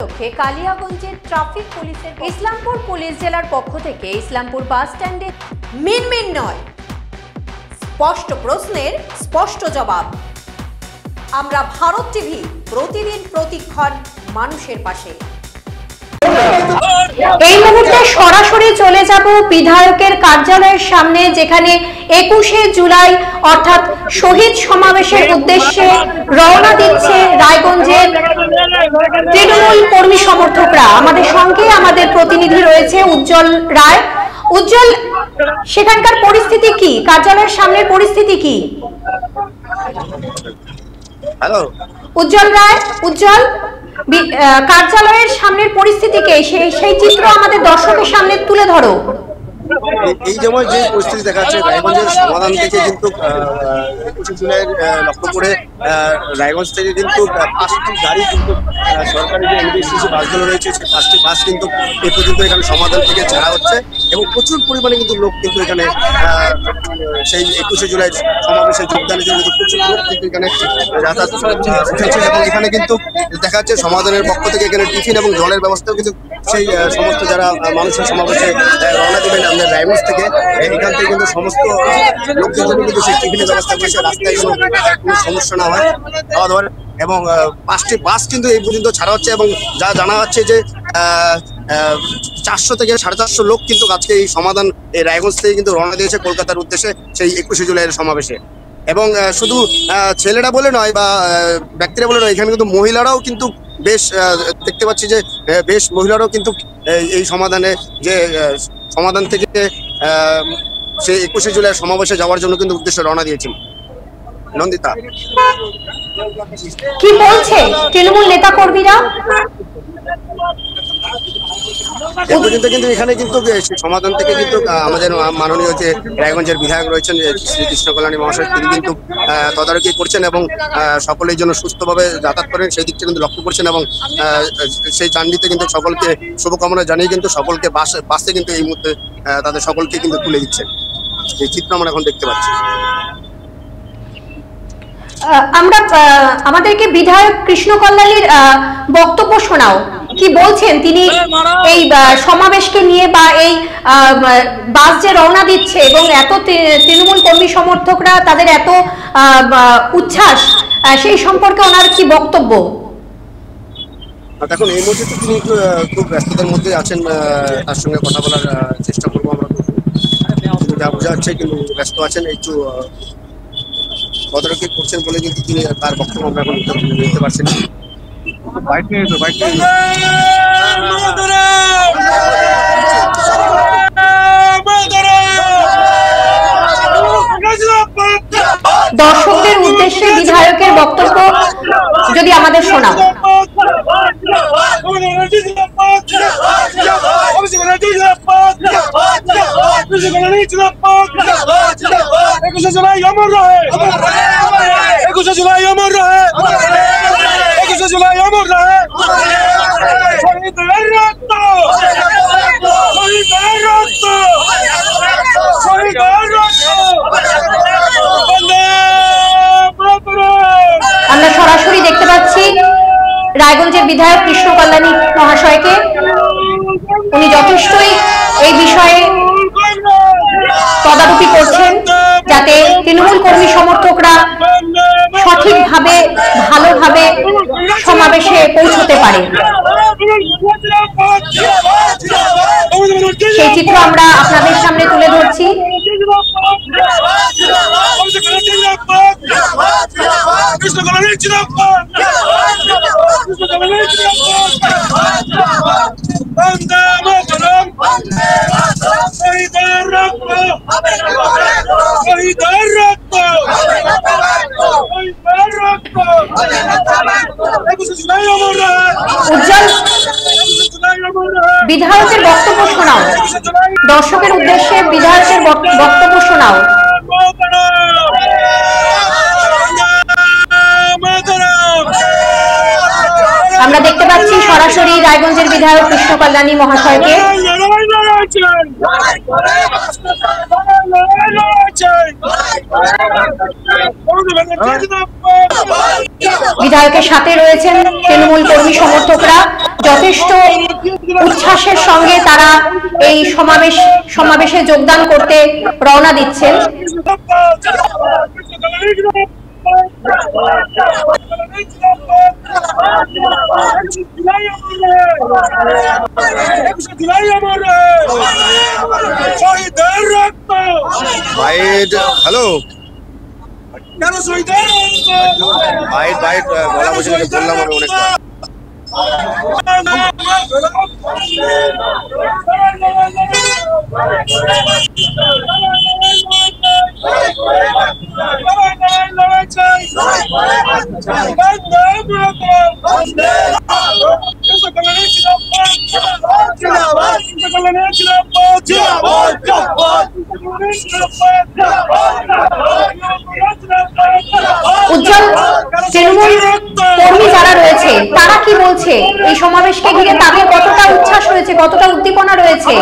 উপলক্ষে কালিয়াগঞ্জের ট্রাফিক পুলিশের ইসলামপুর পুলিশ জেলার পক্ষ থেকে ইসলামপুর বাস স্ট্যান্ডে মিনমিন নয়, স্পষ্ট প্রশ্নের স্পষ্ট জবাব। আমরা ভারত টিভি, প্রতিদিন প্রতিক্ষণ মানুষের পাশে। এই মুহূর্তে সরাসরি চলে যাব বিধায়কের কার্যালয়ের সামনে, যেখানে 21শে জুলাই অর্থাৎ শহীদ সমাবেশের উদ্দেশ্যে রওনা দিচ্ছে রায়গঞ্জের তৃণমূল কর্মী সমর্থকরা। আমাদের সঙ্গে আমাদের প্রতিনিধি রয়েছে উজ্জ্বল রায়। উজ্জ্বল, সেখানকার পরিস্থিতি কি? কার্যালয়ের সামনের পরিস্থিতি কি? হ্যালো উজ্জ্বল রায়, উজ্জ্বল, কার্যালয়ের সামনের পরিস্থিতিকে সেই চিত্র আমাদের দর্শকের সামনে তুলে ধরো। এই সময় যে পরিস্থিতি দেখা যাচ্ছে রায়গঞ্জের সমাধান থেকে কিন্তু 21শে জুলাইয়ের লক্ষ্য করে রায়গঞ্জ থেকে কিন্তু 5টি গাড়ি কিন্তু সরকারি যে এনবিএসটিসি বাসগুলো রয়েছে সেই 5টি বাস কিন্তু এ পর্যন্ত এখানে সমাধান থেকে ছাড়া হচ্ছে এবং প্রচুর পরিমাণে কিন্তু লোক কিন্তু এখানে সেই 21শে জুলাই সমাবেশে যোগদানের জন্য প্রচুর লোক কিন্তু এখানে যাতায়াত উঠেছে এবং এখানে কিন্তু দেখা যাচ্ছে সমাধানের পক্ষ থেকে এখানে টিফিন এবং জলের ব্যবস্থাও কিন্তু সেই সমস্ত যারা মানুষের সমাবেশে রওনা দেবেন আমাদের রায়গঞ্জ থেকে, এখান থেকে কিন্তু সমস্ত লোকদের জন্য কিন্তু সেই টিফিনের ব্যবস্থা করেছে, রাস্তায় কোনো সমস্যা না হয় খাওয়া দাওয়ার। এবং 5টি বাস কিন্তু এই পর্যন্ত ছাড়া হচ্ছে এবং যা জানা যাচ্ছে যে 400 থেকে 450 লোক কিন্তু আজকে এই সমাধান এই রায়গঞ্জ থেকে কিন্তু রওনা দিয়েছে কলকাতার উদ্দেশ্যে সেই 21শে জুলাইয়ের সমাবেশে। এবং শুধু ছেলেরা বলে নয় বা ব্যক্তিরা বলে নয়, এখানে কিন্তু মহিলারাও কিন্তু বেশ দেখতে পাচ্ছি যে বেশ মহিলারাও কিন্তু এই সমাধানে যে সমাধান থেকে সেই 21শে জুলাই সমাবেশে যাওয়ার জন্য কিন্তু উদ্দেশ্যে রওনা দিয়েছেন। নন্দিতা, কি বলছে তৃণমূল নেতা কর্মীরা? কিন্তু এখানে কিন্তু সমাধান থেকে কিন্তু আমাদের মাননীয় যে রায়গঞ্জের বিধায়ক রয়েছেন শ্রী কৃষ্ণ কল্যাণী মহাশয়, তিনি কিন্তু তদারকি করছেন এবং সকলের জন্য সুস্থভাবে যাতায়াত করেন সেই দিকটা কিন্তু লক্ষ্য করছেন এবং সেই জার্নিতে কিন্তু সকলকে শুভকামনা জানিয়ে কিন্তু সকলকে বাসে কিন্তু এই মুহূর্তে তাদের সকলকে কিন্তু তুলে দিচ্ছেন। এই চিত্র আমরা এখন দেখতে পাচ্ছি। আমরা আমাদেরকে বিধায়ক কৃষ্ণ কল্যাণীর বক্তব্য শোনাও, কি বলছেন তিনি এই সমাবেশকে নিয়ে বা এই বাস যে রওনা দিচ্ছে এবং এত তৃণমূল কর্মী সমর্থকরা তাদের এত উচ্ছ্বাস, সেই সম্পর্কে ওনার কি বক্তব্য? দেখুন, এই মুহূর্তে তিনি খুব ব্যস্ততার মধ্যে আছেন, তার সঙ্গে কথা বলার চেষ্টা করবো আমরা, যা বোঝা যাচ্ছে কিন্তু ব্যস্ত আছেন, একটু তদারকি করছেন বলে কিন্তু তিনি তার বক্তব্য আমরা এখন নিতে পারছেন। দর্শকদের উদ্দেশ্যে বিধায়কের বক্তব্য যদি আমাদের শোনাও। আমরা সরাসরি দেখতে পাচ্ছি রায়গঞ্জের বিধায়ক কৃষ্ণ কল্যাণী মহাশয়কে। উনি যথেষ্টই এই বিষয়ে তদারকি করছেন যাতে তৃণমূল কর্মী সমর্থকরা সঠিকভাবে ভালোভাবে সমাবেশে পৌঁছতে পারে। সেই চিত্র আমরা আপনাদের সামনে তুলে ধরছি। উজ্জ্বল, বিধায়কের বক্তব্য শোনাও, দর্শকের উদ্দেশ্যে বিধায়কের বক্তব্য শোনাও। আমরা দেখতে পাচ্ছি সরাসরি রায়গঞ্জের বিধায়ক কৃষ্ণ কল্যাণী মহাশয়কে। বিধায়কের সাথে রয়েছেন তৃণমূল কর্মী সমর্থকরা, যথেষ্ট উচ্ছ্বাসের সঙ্গে তারা এই সমাবেশে যোগদান করতে রওনা দিচ্ছেন। হ্যালো বাইট বাইট বলা বলছি বললাম আমি অনেকবার। উজ্জ্বল, তৃণমূল কর্মী যারা রয়েছে তারা কি বলছে এই সমাবেশকে ঘিরে? তাদের কতটা উচ্ছ্বাস রয়েছে, কতটা উদ্দীপনা রয়েছে?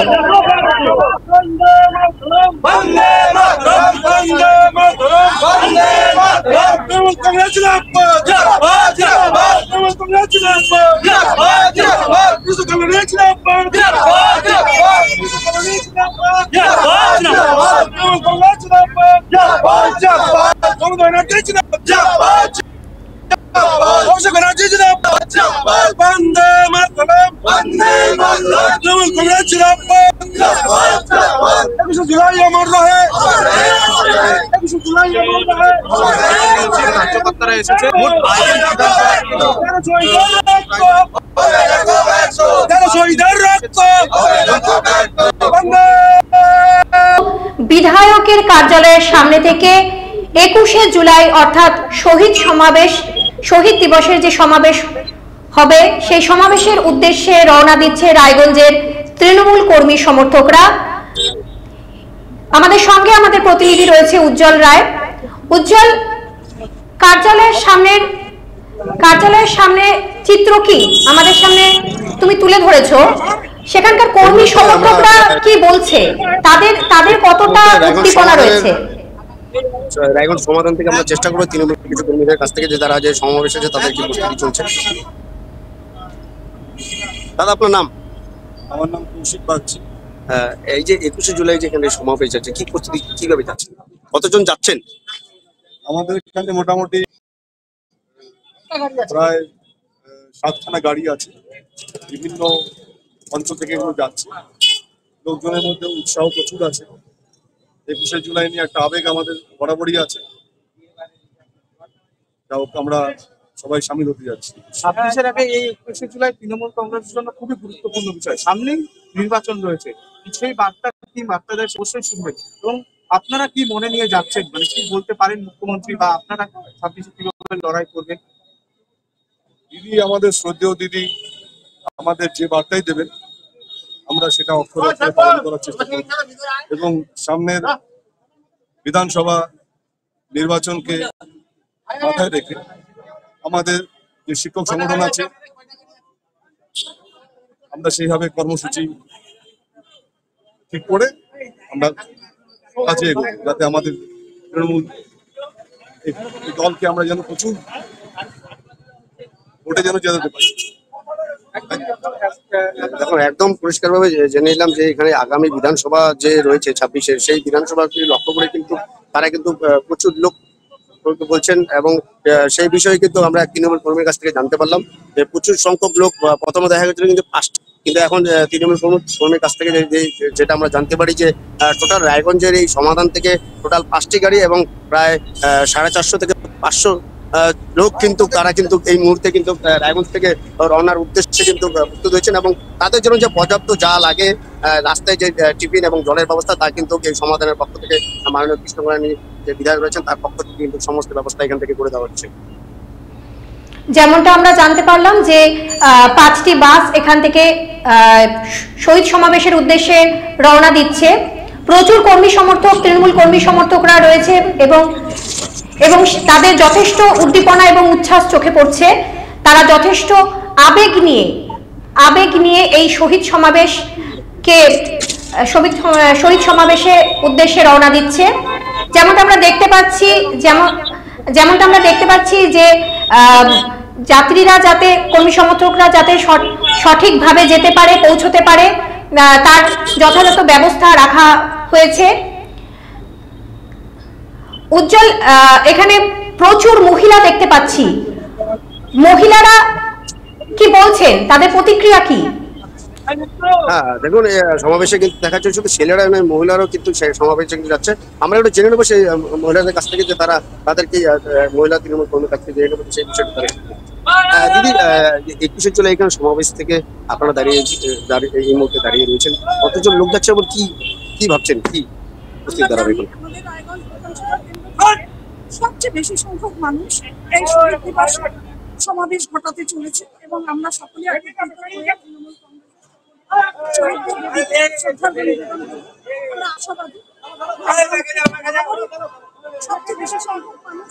বিধায়কের কার্যালয়ের সামনে থেকে 21শে জুলাই অর্থাৎ শহীদ দিবসের যে সমাবেশ হবে সেই সমাবেশের উদ্দেশ্যে রওনা দিচ্ছে রায়গঞ্জের তৃণমূল কর্মী সমর্থকরা। আমাদের সঙ্গে আমাদের প্রতিনিধি রয়েছে উজ্জ্বল রায়। উজ্জ্বল, কার্যালয়ের সামনে চিত্র কি আমাদের সামনে তুমি তুলে ধরেছো, সেখানকার কর্মী সমর্থকরা কি বলছে, তাদের কতটা উদ্দীপনা রয়েছে? রায়গঞ্জ সমাধান থেকে আমরা চেষ্টা করবো তৃণমূল কিছু কর্মীদের কাছ থেকে যে তারা যে সমাবেশ আছে তাদের কি প্রস্তুতি চলছে। দাদা আপনার নাম? আমার নাম কৌশিক বাগচি। এই যে 21শে জুলাই যেখানে সমাবেশ আছে কি প্রস্তুতি কিভাবে যাচ্ছে, কতজন যাচ্ছেন? আমাদের এখানে মোটামুটি প্রায় 7খানা গাড়ি আছে, বিভিন্ন অঞ্চল থেকে এগুলো যাচ্ছে। লোকজনের মধ্যে উৎসাহ প্রচুর আছে। 21শে জুলাই নিয়ে একটা আবেগ আমাদের বরাবরই আছে, আমরা সবাই সামিল হতে যাচ্ছি। 26-এর আগে এই 21শে জুলাই তৃণমূল কংগ্রেসের জন্য খুবই গুরুত্বপূর্ণ বিষয়। সামনেই নির্বাচন রয়েছে, সেই বার্তা কি বার্তা দেয় অবশ্যই শুনবেন। এবং আপনারা কি মনে নিয়ে যাচ্ছেন, মানে কি বলতে পারেন মুখ্যমন্ত্রী, বা আপনারা 26-এ কিভাবে লড়াই করবেন? দিদি, আমাদের শ্রদ্ধেয় দিদি আমাদের যে বার্তাই দেবেন আমরা সেটা অক্ষরে অক্ষরে পালন করার চেষ্টা করব এবং সামনের বিধানসভা নির্বাচনকে মাথায় রেখে আমাদের যে শিক্ষক সংগঠন আছে আমরা সেইভাবে কর্মসূচি ঠিক করে আমরা কাজে এগোবো, যাতে আমাদের তৃণমূল এই দলকে আমরা যেন প্রচুর ভোটে যেন জেতাতে পারি। দেখুন, একদম পরিষ্কারভাবে জেনে নিলাম যে এখানে আগামী বিধানসভা যে রয়েছে 26-এর, সেই বিধানসভাকে লক্ষ্য করে কিন্তু তারা কিন্তু প্রচুর লোক বলছেন এবং সেই বিষয়ে কিন্তু আমরা তৃণমূল কর্মীর কাছ থেকে জানতে পারলাম যে প্রচুর সংখ্যক লোক প্রথমে দেখা গেছিল কিন্তু 5টা, কিন্তু এখন তৃণমূল কর্মীর কাছ থেকে যেটা আমরা জানতে পারি যে টোটাল রায়গঞ্জের এই সমাধান থেকে টোটাল 5টি গাড়ি এবং প্রায় 450 থেকে 500 লোক কিন্তু তারা কিন্তু এই মুহূর্তে কিন্তু রায়গঞ্জ থেকে রওনার উদ্দেশ্যে কিন্তু প্রস্তুত হয়েছেন এবং তাদের জন্য যে পর্যাপ্ত যা লাগে রাস্তায় যে টিফিন এবং জলের ব্যবস্থা তা কিন্তু এই সমাধানের পক্ষ থেকে মাননীয় কৃষ্ণগণী যে বিধায়ক রয়েছেন তার পক্ষ থেকে কিন্তু সমস্ত ব্যবস্থা এখান থেকে করে দেওয়া হচ্ছে। যেমনটা আমরা জানতে পারলাম যে 5টি বাস এখান থেকে শহীদ সমাবেশের উদ্দেশ্যে রওনা দিচ্ছে। প্রচুর কর্মী সমর্থক, তৃণমূল কর্মী সমর্থকরা রয়েছে এবং তাদের যথেষ্ট উদ্দীপনা এবং উচ্ছ্বাস চোখে পড়ছে। তারা যথেষ্ট আবেগ নিয়ে এই শহীদ সমাবেশকে শহীদ সমাবেশে উদ্দেশ্যে রওনা দিচ্ছে। যেমনটা আমরা দেখতে পাচ্ছি যে যাত্রীরা যাতে, কর্মী সমর্থকরা যাতে সঠিকভাবে যেতে পারে, পৌঁছতে পারে, তার যথাযথ ব্যবস্থা রাখা হয়েছে। উজ্জ্বল, এখানে প্রচুর মহিলা দেখতে পাচ্ছি, মহিলারা কি বলছেন, তাদের প্রতিক্রিয়া কি? হ্যাঁ দেখুন, সমাবেশে কিন্তু দেখা যাচ্ছে শুধু ছেলেরা নয়, মহিলারাও কিন্তু সমাবেশে কিন্তু যাচ্ছে। আমরা একটু জেনে নেবো সেই মহিলাদের কাছ থেকে যে তাদেরকে মহিলা তৃণমূল কর্মীর কাছ থেকে জেনে নেবো সেই বিষয়টা। দিদি, 21শে জুলাই এখানে সমাবেশ থেকে আপনারা এই মুহূর্তে দাঁড়িয়ে রয়েছেন, কতজন লোক যাচ্ছে এবং কি ভাবছেন, কি উপস্থিত দাঁড়াবে? সবচেয়ে বেশি সংখ্যক মানুষ এই শহীদ দিবসে সমাবেশ ঘটাতে চলেছে এবং আমরা সকলে আশাবাদী সবচেয়ে বেশি সংখ্যক মানুষ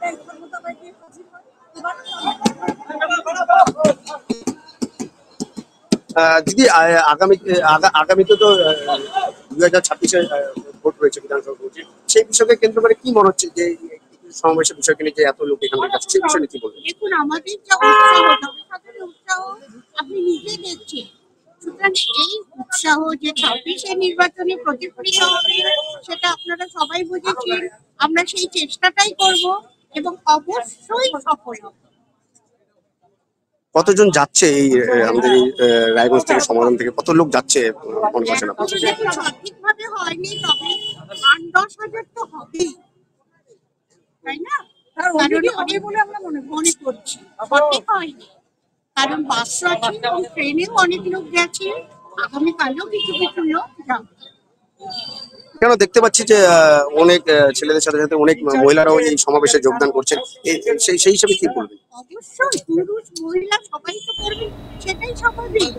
এই ধর্মতলায় হাজির হয়। দিদি, আগামীতে তো 2026-এ ভোট রয়েছে, বিধানসভা ভোট, সেই বিষয়কে কেন্দ্র করে কি মনে হচ্ছে যে সমাবেশের বিষয়কে নিয়ে যে এত লোক এখানে যাচ্ছে, সেই বিষয়ে কি বলবেন? দেখুন, আমাদের যা উৎসাহ আপনি নিজে দেখছেন, সুতরাং এই উৎসাহ যে 26-এর নির্বাচনে প্রতিফলিত হবে সেটা আপনারা সবাই বুঝেছেন। আমরা সেই চেষ্টাটাই করব এবং অবশ্যই সফল হব। কতজন যাচ্ছে এই আমাদের এই রায়গঞ্জ থেকে, সমাধান থেকে কত লোক যাচ্ছে মনে করছেন আপনি? সঠিকভাবে হয়নি, তবে 8-10 হাজার তো হবেই, তাই না? বলে আমরা মনে করছি সঠিক হয়নি, কারণ বাস আছে এবং ট্রেনেও অনেক লোক গেছে, আগামীকালও কিছু লোক যাবে। কেন দেখতে পাচ্ছি যে অনেক ছেলেদের সাথে সাথে অনেক মহিলারাও এই সমাবেশে যোগদান করছেন, সেই হিসাবে কি বলবেন? অবশ্যই পুরুষ মহিলা সবাই তো করবে, সেটাই স্বাভাবিক।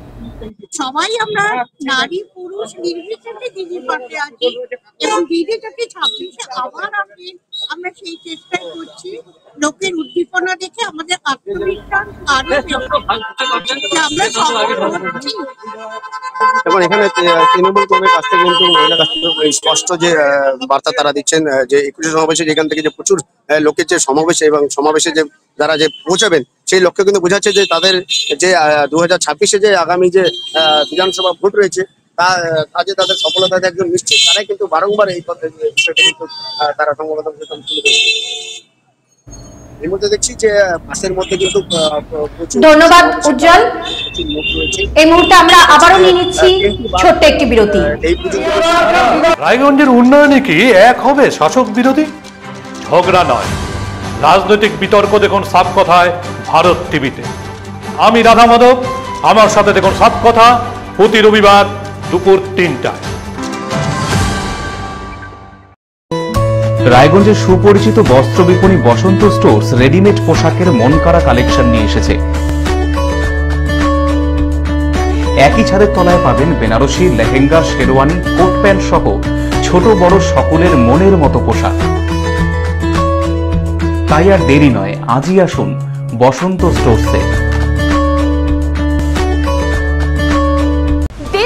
সবাই আমরা নারী পুরুষ নির্বিশেষে দিদির পাশে আছি এবং দিদি যাতে 26-এ আবার আসবে আমরা সেই চেষ্টাই করছি। লোকের উদ্দীপনা দেখে আমাদের আত্মবিশ্বাস আরো আমরা সবাই করছি। এবং এখানে তৃণমূল কর্মীর কাছ থেকে কিন্তু মহিলা কাছ থেকে স্পষ্ট যে বার্তা তারা দিচ্ছেন যে 21শে সমাবেশে যেখান থেকে যে প্রচুর লোকের যে সমাবেশে এবং সমাবেশে যে যারা যে পৌঁছাবেন সেই লক্ষ্যে কিন্তু বোঝাচ্ছে যে তাদের যে 2026-এ যে আগামী যে বিধানসভা ভোট রয়েছে কাজে তাদের সফলতা একজন নিশ্চিত। তারাই কিন্তু বারংবার এই বিষয়টা কিন্তু তারা সংবাদ তুলে ধরছে। এই মুহূর্তে দেখছি যে বাসের মধ্যে কিন্তু ধন্যবাদ উজ্জ্বল। এই মুহূর্তে আমরা আবারও নিয়ে নিচ্ছি ছোট্ট একটি বিরতি। রায়গঞ্জের উন্নয়নে কি এক হবে শাসক বিরোধী? ঝগড়া নয়, রাজনৈতিক বিতর্ক দেখুন সাপ কথায় ভারত টিভিতে। আমি রাধা মাধব, আমার সাথে দেখুন সাপ কথা প্রতি রবিবার দুপুর 3টায়। রায়গঞ্জের সুপরিচিত বস্ত্র বিপণী বসন্ত স্টোর্স রেডিমেড পোশাকের মনকাড়া কালেকশন নিয়ে এসেছে। একই ছাদের তলায় পাবেন বেনারসি, লেহেঙ্গা, শেরওয়ানি, কোট প্যান্ট সহ ছোট বড় সকলের মনের মতো পোশাক। তাই আর দেরি নয়, আজই আসুন বসন্ত স্টোর্সে।